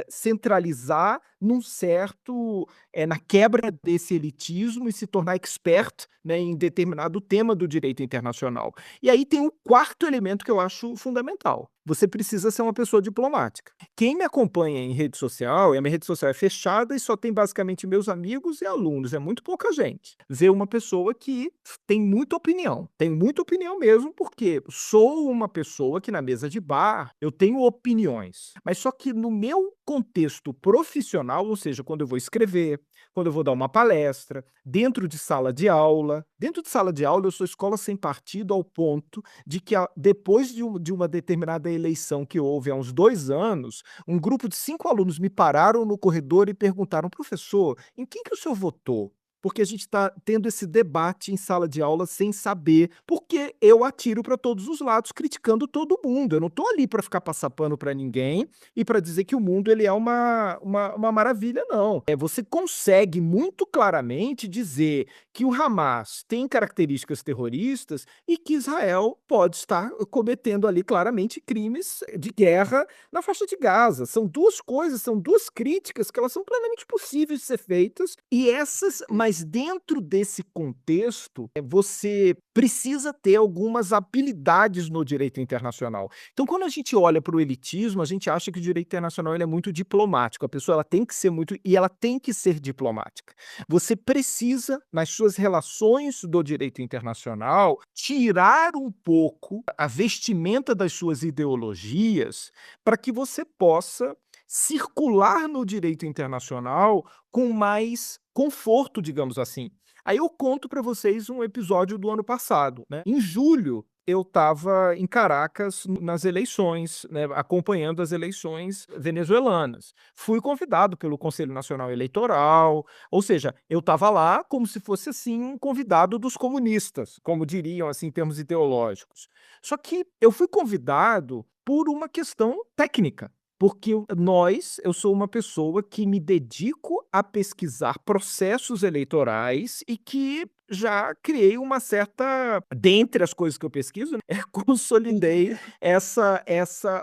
centralizar num certo na quebra desse elitismo e se tornar expert, né, em determinado tema do direito internacional. E aí tem o quarto elemento que eu acho fundamental, você precisa ser uma pessoa diplomática. Quem me acompanha em rede social, e a minha rede social é fechada e só tem basicamente meus amigos e alunos, é muito pouca gente. Vê uma pessoa que tem muita opinião mesmo, porque sou uma pessoa que na mesa de bar eu tenho opiniões, mas só que no meu contexto profissional, ou seja, quando eu vou escrever, quando eu vou dar uma palestra, dentro de sala de aula eu sou escola sem partido ao ponto de que depois de uma determinada eleição que houve há uns 2 anos, um grupo de 5 alunos me pararam no corredor e perguntaram: "Professor, em quem que o senhor votou?" Porque a gente está tendo esse debate em sala de aula sem saber, porque eu atiro para todos os lados criticando todo mundo, eu não estou ali para ficar passar pano para ninguém e para dizer que o mundo ele é uma maravilha não. Você consegue muito claramente dizer que o Hamas tem características terroristas e que Israel pode estar cometendo ali claramente crimes de guerra na faixa de Gaza. São 2 coisas, são 2 críticas que elas são plenamente possíveis de ser feitas e mas dentro desse contexto, você precisa ter algumas habilidades no direito internacional. Então, quando a gente olha para o elitismo, a gente acha que o direito internacional ele é muito diplomático, a pessoa ela tem que ser muito e ela tem que ser diplomática. Você precisa, nas suas relações do direito internacional, tirar um pouco a vestimenta das suas ideologias para que você possa circular no direito internacional com mais conforto, digamos assim. Aí eu conto para vocês um episódio do ano passado, né. Em julho, eu estava em Caracas nas eleições, né, acompanhando as eleições venezuelanas. Fui convidado pelo Conselho Nacional Eleitoral, ou seja, eu estava lá como se fosse, assim, um convidado dos comunistas, como diriam, assim, em termos ideológicos. Só que eu fui convidado por uma questão técnica. Porque eu sou uma pessoa que me dedico a pesquisar processos eleitorais e que já criei uma certa dentre as coisas que eu pesquiso, né, consolidei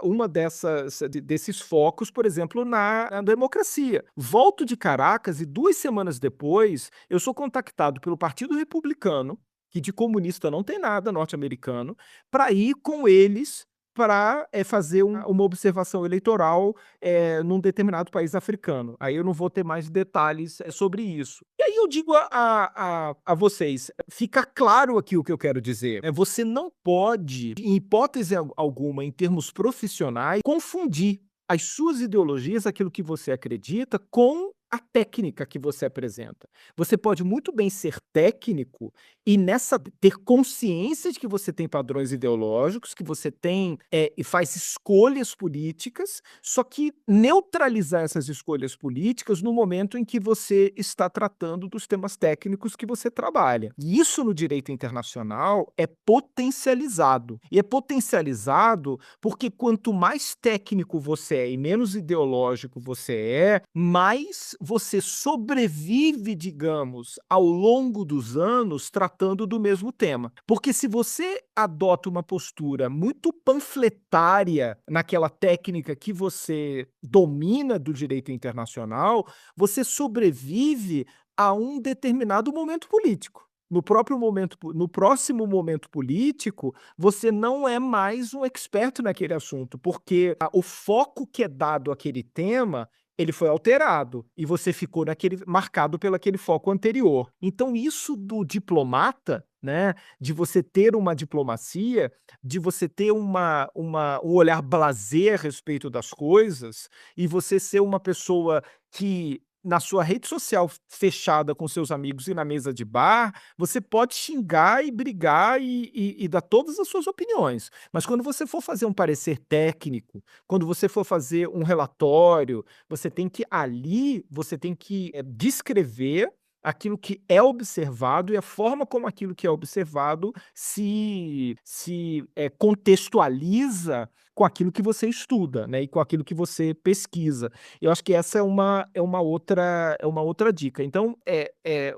uma desses focos, por exemplo, na democracia. Volto de Caracas e 2 semanas depois, eu sou contactado pelo Partido Republicano, que de comunista não tem nada, norte-americano, para ir com eles para fazer uma observação eleitoral, num determinado país africano. Aí eu não vou ter mais detalhes, sobre isso. E aí eu digo a vocês, fica claro aqui o que eu quero dizer, você não pode, em hipótese alguma, em termos profissionais, confundir as suas ideologias, aquilo que você acredita, com a técnica que você apresenta. Você pode muito bem ser técnico e ter consciência de que você tem padrões ideológicos, que você tem, e faz escolhas políticas, só que neutralizar essas escolhas políticas no momento em que você está tratando dos temas técnicos que você trabalha. E isso no direito internacional é potencializado. E é potencializado porque quanto mais técnico você é e menos ideológico você mais você sobrevive, digamos, ao longo dos anos tratando do mesmo tema. Porque se você adota uma postura muito panfletária naquela técnica que você domina do direito internacional, você sobrevive a um determinado momento político. No próximo momento político, você não é mais um expert naquele assunto, porque o foco que é dado àquele tema ele foi alterado e você ficou marcado pelo aquele foco anterior. Então isso do diplomata né, de você ter uma diplomacia, de você ter um olhar blasé a respeito das coisas, e você ser uma pessoa que, na sua rede social fechada com seus amigos e na mesa de bar, você pode xingar e brigar e dar todas as suas opiniões. Mas quando você for fazer um parecer técnico, quando você for fazer um relatório, você tem que descrever aquilo que é observado e a forma como aquilo que é observado se contextualiza com aquilo que você estuda, né, e com aquilo que você pesquisa. Eu acho que essa é uma outra dica. Então,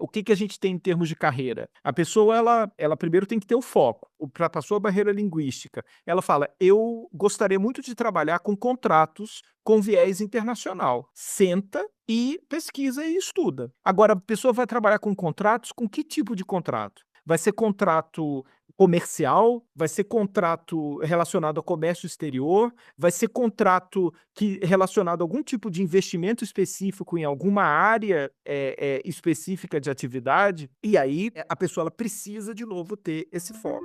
o que que a gente tem em termos de carreira? A pessoa ela primeiro tem que ter o foco. Passou a barreira linguística, ela fala: "Eu gostaria muito de trabalhar com contratos com viés internacional". Senta e pesquisa e estuda. Agora, a pessoa vai trabalhar com contratos, com que tipo de contrato? Vai ser contrato comercial? Vai ser contrato relacionado ao comércio exterior? Vai ser contrato relacionado a algum tipo de investimento específico em alguma área específica de atividade? E aí, a pessoa ela precisa de novo ter esse foco.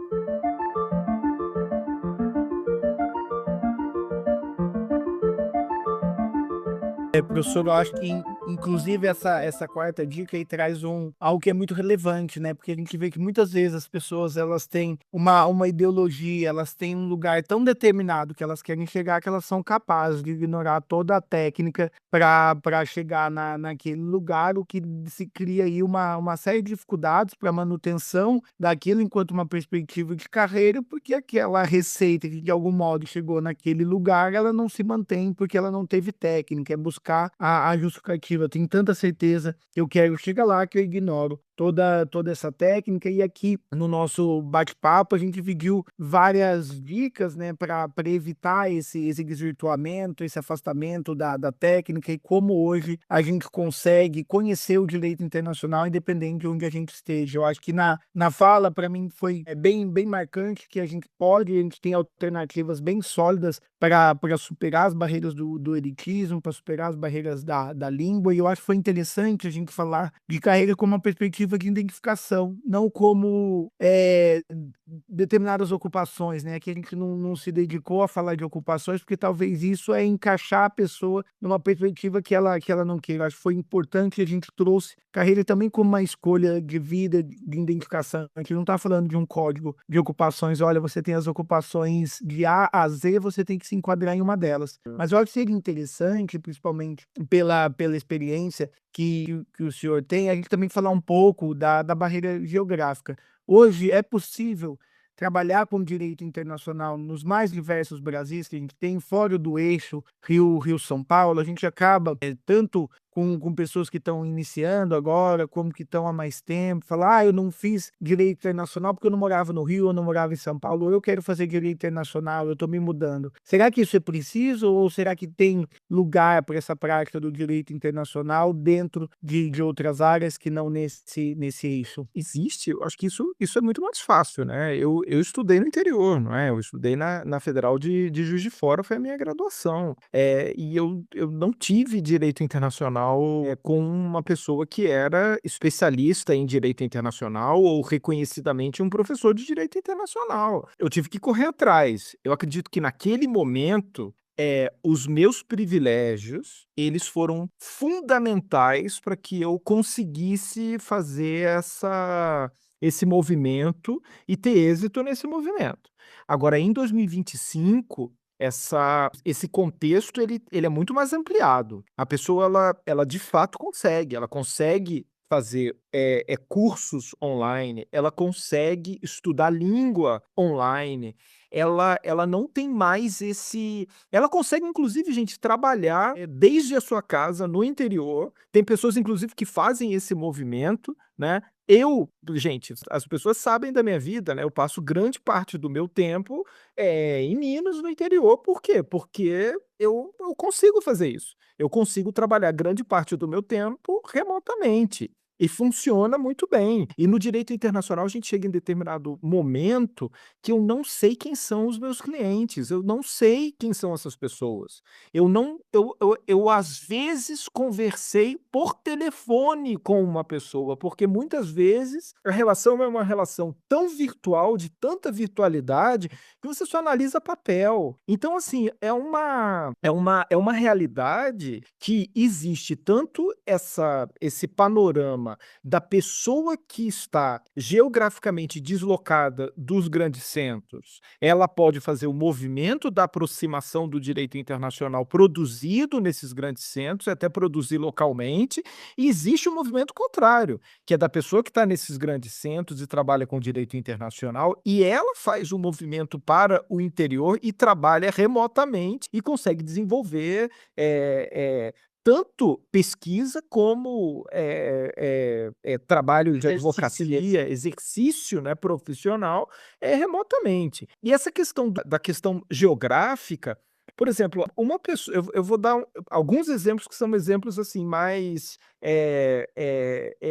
Professor, eu acho que inclusive essa quarta dica aí traz algo que é muito relevante, né, porque a gente vê que muitas vezes as pessoas elas têm uma ideologia, elas têm um lugar tão determinado que elas querem chegar, que elas são capazes de ignorar toda a técnica para chegar naquele lugar, o que se cria aí uma série de dificuldades para manutenção daquilo enquanto uma perspectiva de carreira, porque aquela receita que de algum modo chegou naquele lugar, ela não se mantém, porque ela não teve técnica, é buscar a justificativa. Eu tenho tanta certeza que eu quero chegar lá que eu ignoro toda essa técnica. E aqui no nosso bate-papo a gente dividiu várias dicas, né, para evitar esse desvirtuamento, esse afastamento da técnica, e como hoje a gente consegue conhecer o direito internacional independente de onde a gente esteja. Eu acho que na fala, para mim, foi bem marcante que a gente tem alternativas bem sólidas para superar as barreiras do elitismo, para superar as barreiras da língua. E eu acho que foi interessante a gente falar de carreira como uma perspectiva de identificação, não como determinadas ocupações, né? Que a gente não se dedicou a falar de ocupações, porque talvez isso é encaixar a pessoa numa perspectiva que ela não queira. Acho que foi importante, a gente trouxe carreira também como uma escolha de vida, de identificação. A gente não está falando de um código de ocupações. Olha, você tem as ocupações de A a Z, você tem que se enquadrar em uma delas. Mas eu acho que seria interessante, principalmente pela experiência que o senhor tem, a gente também falar um pouco da barreira geográfica. Hoje é possível trabalhar com direito internacional nos mais diversos Brasis que a gente tem, fora do eixo Rio-São Paulo. A gente acaba tanto com pessoas que estão iniciando agora, como que estão há mais tempo, falar: eu não fiz direito internacional porque eu não morava no Rio, eu não morava em São Paulo, ou eu quero fazer direito internacional, eu estou me mudando. Será que isso é preciso, ou será que tem lugar para essa prática do direito internacional dentro de outras áreas que não nesse eixo? Existe, eu acho que isso é muito mais fácil, né. Eu estudei no interior, não é, eu estudei na Federal de Juiz de Fora, foi a minha graduação. E eu não tive direito internacional, com uma pessoa que era especialista em direito internacional ou reconhecidamente um professor de direito internacional. Eu tive que correr atrás. Eu acredito que naquele momento, os meus privilégios, eles foram fundamentais para que eu conseguisse fazer esse movimento e ter êxito nesse movimento. Agora, em 2025, esse contexto ele é muito mais ampliado. A pessoa ela de fato ela consegue fazer cursos online, ela consegue estudar língua online, ela não tem mais ela consegue, inclusive, gente, trabalhar, desde a sua casa, no interior. Tem pessoas, inclusive, que fazem esse movimento, né. Gente, as pessoas sabem da minha vida, né, eu passo grande parte do meu tempo, em Minas, no interior. Por quê? Porque eu consigo fazer isso. Eu consigo trabalhar grande parte do meu tempo remotamente. E funciona muito bem. E no direito internacional a gente chega em determinado momento que eu não sei quem são os meus clientes, eu não sei quem são essas pessoas. Eu não eu às vezes conversei por telefone com uma pessoa, porque muitas vezes a relação é uma relação tão virtual, de tanta virtualidade, que você só analisa papel. Então, assim, é uma realidade que existe tanto esse panorama da pessoa que está geograficamente deslocada dos grandes centros, ela pode fazer o movimento da aproximação do direito internacional produzido nesses grandes centros, até produzir localmente, e existe o movimento contrário, que é da pessoa que está nesses grandes centros e trabalha com direito internacional, e ela faz o movimento para o interior e trabalha remotamente e consegue desenvolver tanto pesquisa como trabalho de Exercício mesmo. advocacia, exercício, né, profissional, remotamente. E essa questão da questão geográfica, por exemplo, uma pessoa, eu vou dar alguns exemplos que são exemplos assim mais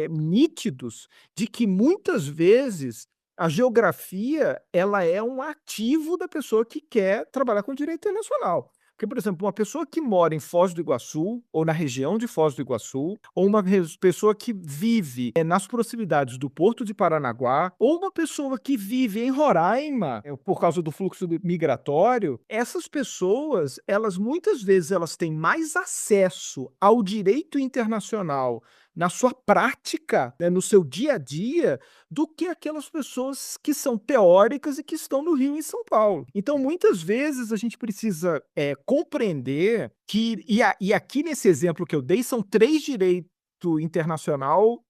nítidos de que muitas vezes a geografia ela é um ativo da pessoa que quer trabalhar com direito internacional. Porque, por exemplo, uma pessoa que mora em Foz do Iguaçu, ou na região de Foz do Iguaçu, ou uma pessoa que vive nas proximidades do Porto de Paranaguá, ou uma pessoa que vive em Roraima, por causa do fluxo migratório, essas pessoas, elas muitas vezes elas têm mais acesso ao direito internacional na sua prática, né, no seu dia a dia, do que aquelas pessoas que são teóricas e que estão no Rio e em São Paulo. Então, muitas vezes, a gente precisa compreender que, e aqui nesse exemplo que eu dei, são 3 direito internacional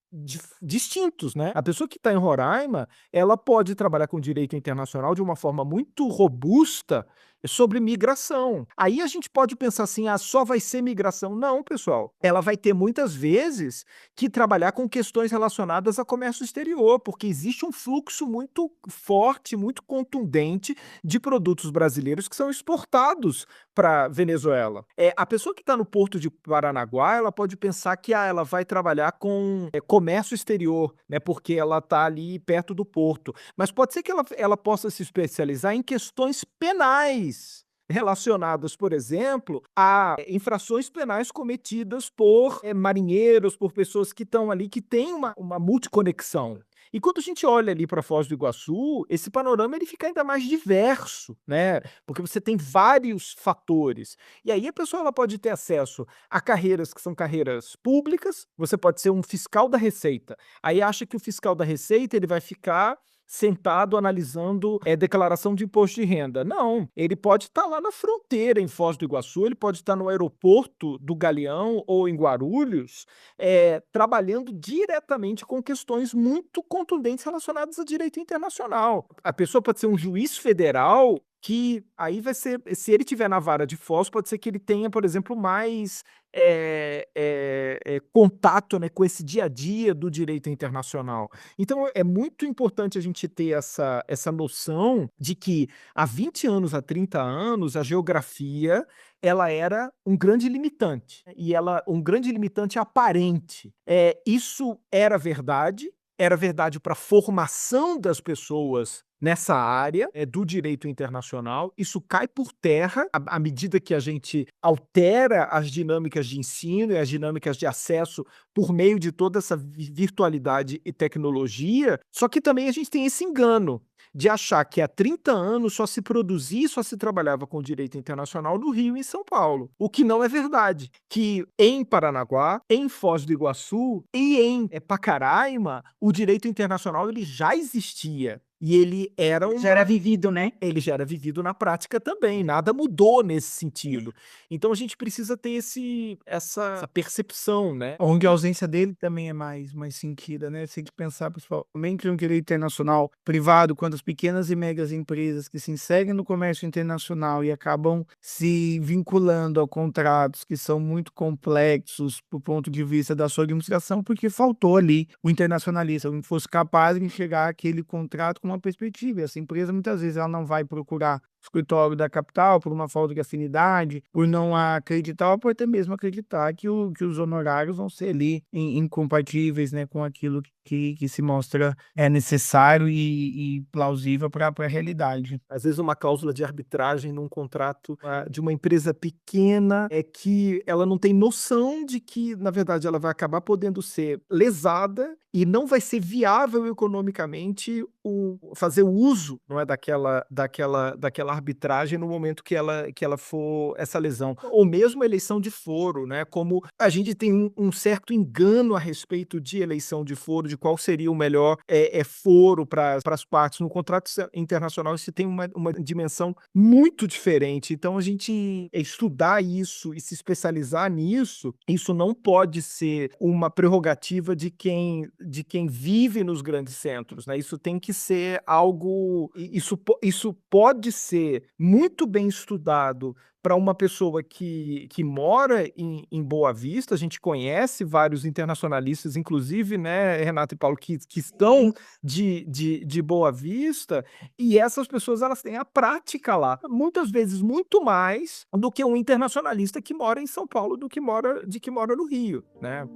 distintos, né? A pessoa que está em Roraima, ela pode trabalhar com direito internacional de uma forma muito robusta sobre migração. Aí a gente pode pensar assim, só vai ser migração. Não, pessoal. Ela vai ter muitas vezes que trabalhar com questões relacionadas a comércio exterior, porque existe um fluxo muito forte, muito contundente de produtos brasileiros que são exportados para Venezuela. A pessoa que está no Porto de Paranaguá, ela pode pensar que ela vai trabalhar com comércio exterior, né, porque ela está ali perto do porto. Mas pode ser que ela possa se especializar em questões penais relacionadas, por exemplo, a infrações penais cometidas por marinheiros, por pessoas que estão ali, que têm uma multiconexão. E quando a gente olha ali para Foz do Iguaçu, esse panorama ele fica ainda mais diverso, né? Porque você tem vários fatores. E aí a pessoa ela pode ter acesso a carreiras que são carreiras públicas, você pode ser um fiscal da Receita. Aí acha que o fiscal da Receita ele vai ficar sentado analisando declaração de imposto de renda. Não, ele pode estar lá na fronteira em Foz do Iguaçu, ele pode estar no aeroporto do Galeão ou em Guarulhos, trabalhando diretamente com questões muito contundentes relacionadas a direito internacional. A pessoa pode ser um juiz federal que aí vai ser, se ele tiver na vara de Foz, pode ser que ele tenha, por exemplo, mais contato, né, com esse dia a dia do direito internacional. Então é muito importante a gente ter essa noção de que há 20 anos, há 30 anos, a geografia ela era um grande limitante, e um grande limitante aparente. Isso era verdade para a formação das pessoas nessa área do direito internacional. Isso cai por terra à medida que a gente altera as dinâmicas de ensino e as dinâmicas de acesso por meio de toda essa virtualidade e tecnologia. Só que também a gente tem esse engano de achar que há 30 anos só se produzia e só se trabalhava com direito internacional no Rio e em São Paulo. O que não é verdade. Que em Paranaguá, em Foz do Iguaçu e em Pacaraima, o direito internacional ele já existia. E ele Já era vivido, né? ele já era vivido na prática também, nada mudou nesse sentido. Então a gente precisa ter essa percepção, né? Onde a ausência dele também é mais sentida, né? Se a gente pensar principalmente no direito internacional privado, quando as pequenas e médias empresas que se inserem no comércio internacional e acabam se vinculando a contratos que são muito complexos do ponto de vista da sua administração, porque faltou ali o internacionalista, alguém que fosse capaz de enxergar aquele contrato com uma perspectiva. E essa empresa, muitas vezes, ela não vai procurar escritório da capital, por uma falta de afinidade, por não acreditar, ou por até mesmo acreditar que os honorários vão ser ali incompatíveis, né, com aquilo que se mostra necessário e plausível para a realidade. Às vezes uma cláusula de arbitragem num contrato de uma empresa pequena é que ela não tem noção de que, na verdade, ela vai acabar podendo ser lesada e não vai ser viável economicamente fazer o uso, não é, daquela arbitragem no momento que ela for essa lesão. Ou mesmo eleição de foro, né? Como a gente tem um certo engano a respeito de eleição de foro, de qual seria o melhor foro para as partes. No contrato internacional, isso tem uma dimensão muito diferente. Então, a gente estudar isso e se especializar nisso, isso não pode ser uma prerrogativa de quem vive nos grandes centros, né? Isso tem que ser algo. Isso pode ser muito bem estudado para uma pessoa que mora em Boa Vista. A gente conhece vários internacionalistas, inclusive, né, Renata e Paulo, que estão de Boa Vista, e essas pessoas elas têm a prática lá, muitas vezes muito mais do que um internacionalista que mora em São Paulo do que mora no Rio, né?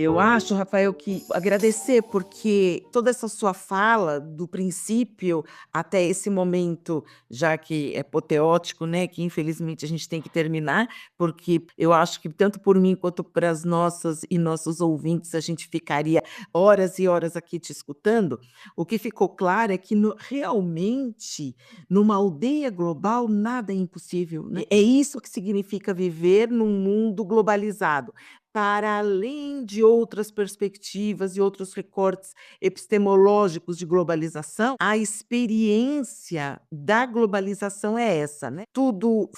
Eu acho, Rafael, que agradecer, porque toda essa sua fala, do princípio até esse momento, já que é apoteótico, né, que infelizmente a gente tem que terminar, porque eu acho que tanto por mim quanto para as nossas e nossos ouvintes, a gente ficaria horas e horas aqui te escutando. O que ficou claro é que realmente, numa aldeia global, nada é impossível, né? É isso que significa viver num mundo globalizado. Para além de outras perspectivas e outros recortes epistemológicos de globalização, a experiência da globalização é essa, né? Tudo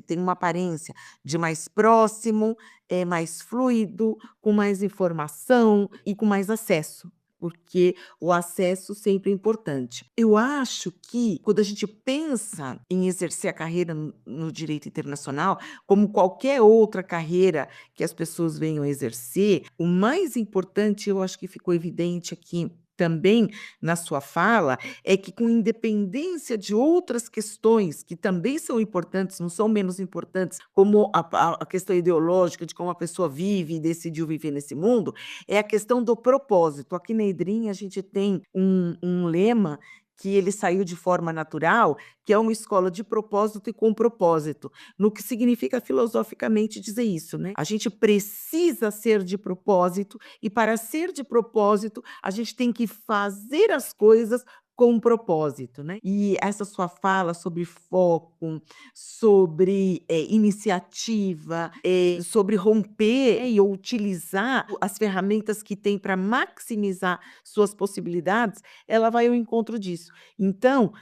tem uma aparência de mais próximo, é mais fluido, com mais informação e com mais acesso, porque o acesso sempre é importante. Eu acho que, quando a gente pensa em exercer a carreira no direito internacional, como qualquer outra carreira que as pessoas venham exercer, o mais importante, eu acho que ficou evidente aqui também na sua fala, é que, com independência de outras questões que também são importantes, não são menos importantes, como a questão ideológica de como a pessoa vive e decidiu viver nesse mundo, é a questão do propósito. Aqui na Edrim, a gente tem um lema que ele saiu de forma natural, que é uma escola de propósito e com propósito, no que significa filosoficamente dizer isso, né? A gente precisa ser de propósito, e para ser de propósito, a gente tem que fazer as coisas com um propósito, né? E essa sua fala sobre foco, sobre iniciativa, sobre romper e utilizar as ferramentas que tem para maximizar suas possibilidades, ela vai ao encontro disso. Então,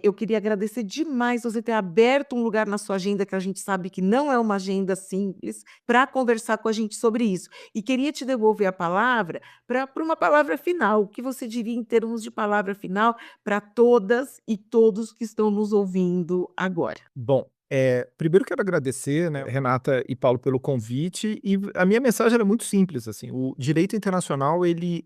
eu queria agradecer demais você ter aberto um lugar na sua agenda, que a gente sabe que não é uma agenda simples, para conversar com a gente sobre isso. E queria te devolver a palavra para uma palavra final. O que você diria em termos de palavra final para todas e todos que estão nos ouvindo agora? Bom, primeiro quero agradecer, né, Renata e Paulo, pelo convite, e a minha mensagem era muito simples, assim: o direito internacional ele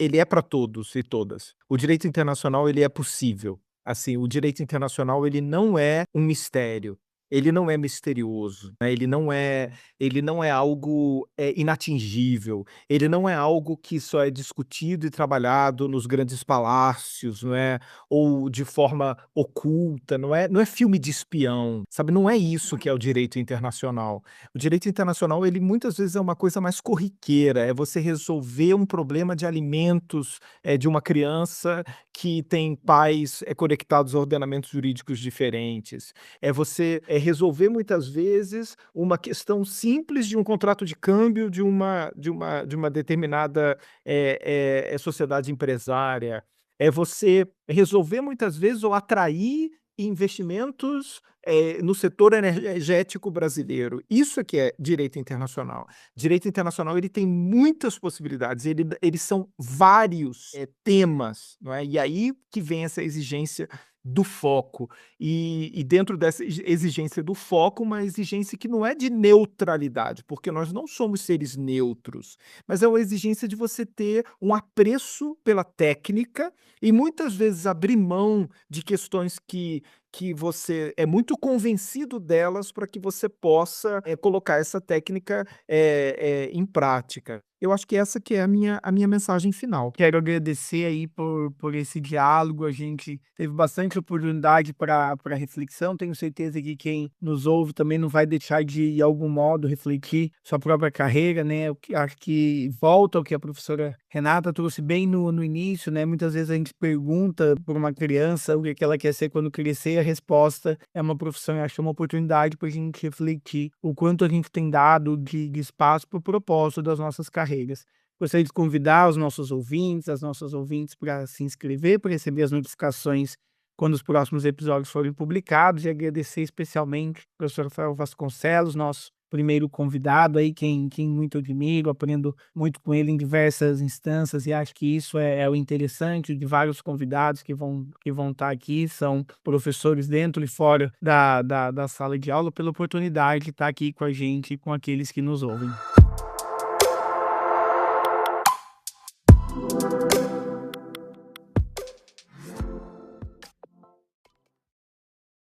é para todos e todas. O direito internacional ele é possível. Assim, o direito internacional ele não é um mistério, ele não é misterioso, né, ele não é algo inatingível, ele não é algo que só é discutido e trabalhado nos grandes palácios, não é, ou de forma oculta, não é filme de espião, sabe, não é isso que é o direito internacional. O direito internacional, ele muitas vezes é uma coisa mais corriqueira, é você resolver um problema de alimentos, de uma criança que tem pais, conectados a ordenamentos jurídicos diferentes. É você, resolver muitas vezes uma questão simples de um contrato de câmbio de uma determinada, sociedade empresária. É você resolver muitas vezes ou atrair investimentos, no setor energético brasileiro. Isso é que é direito internacional. Direito internacional ele tem muitas possibilidades, eles são vários, temas, não é? E aí que vem essa exigência do foco. E dentro dessa exigência do foco, uma exigência que não é de neutralidade, porque nós não somos seres neutros, mas é uma exigência de você ter um apreço pela técnica e muitas vezes abrir mão de questões que você é muito convencido delas para que você possa colocar essa técnica em prática. Eu acho que essa que é a minha mensagem final. Quero agradecer aí por esse diálogo. A gente teve bastante oportunidade para reflexão. Tenho certeza que quem nos ouve também não vai deixar de algum modo, refletir sua própria carreira, né? Acho que volta ao que a professora Renata trouxe bem no início, né? Muitas vezes a gente pergunta por uma criança o que ela quer ser quando crescer, e a resposta é uma profissão. Eu acho que é uma oportunidade para a gente refletir o quanto a gente tem dado de espaço para o propósito das nossas carreiras. Gostaria de convidar os nossos ouvintes, as nossas ouvintes, para se inscrever, para receber as notificações quando os próximos episódios forem publicados, e agradecer especialmente ao professor Rafael Vasconcelos, nosso primeiro convidado aí, quem muito admiro, aprendo muito com ele em diversas instâncias, e acho que isso é o interessante de vários convidados que vão estar aqui, são professores dentro e fora da sala de aula, pela oportunidade de estar aqui com a gente e com aqueles que nos ouvem.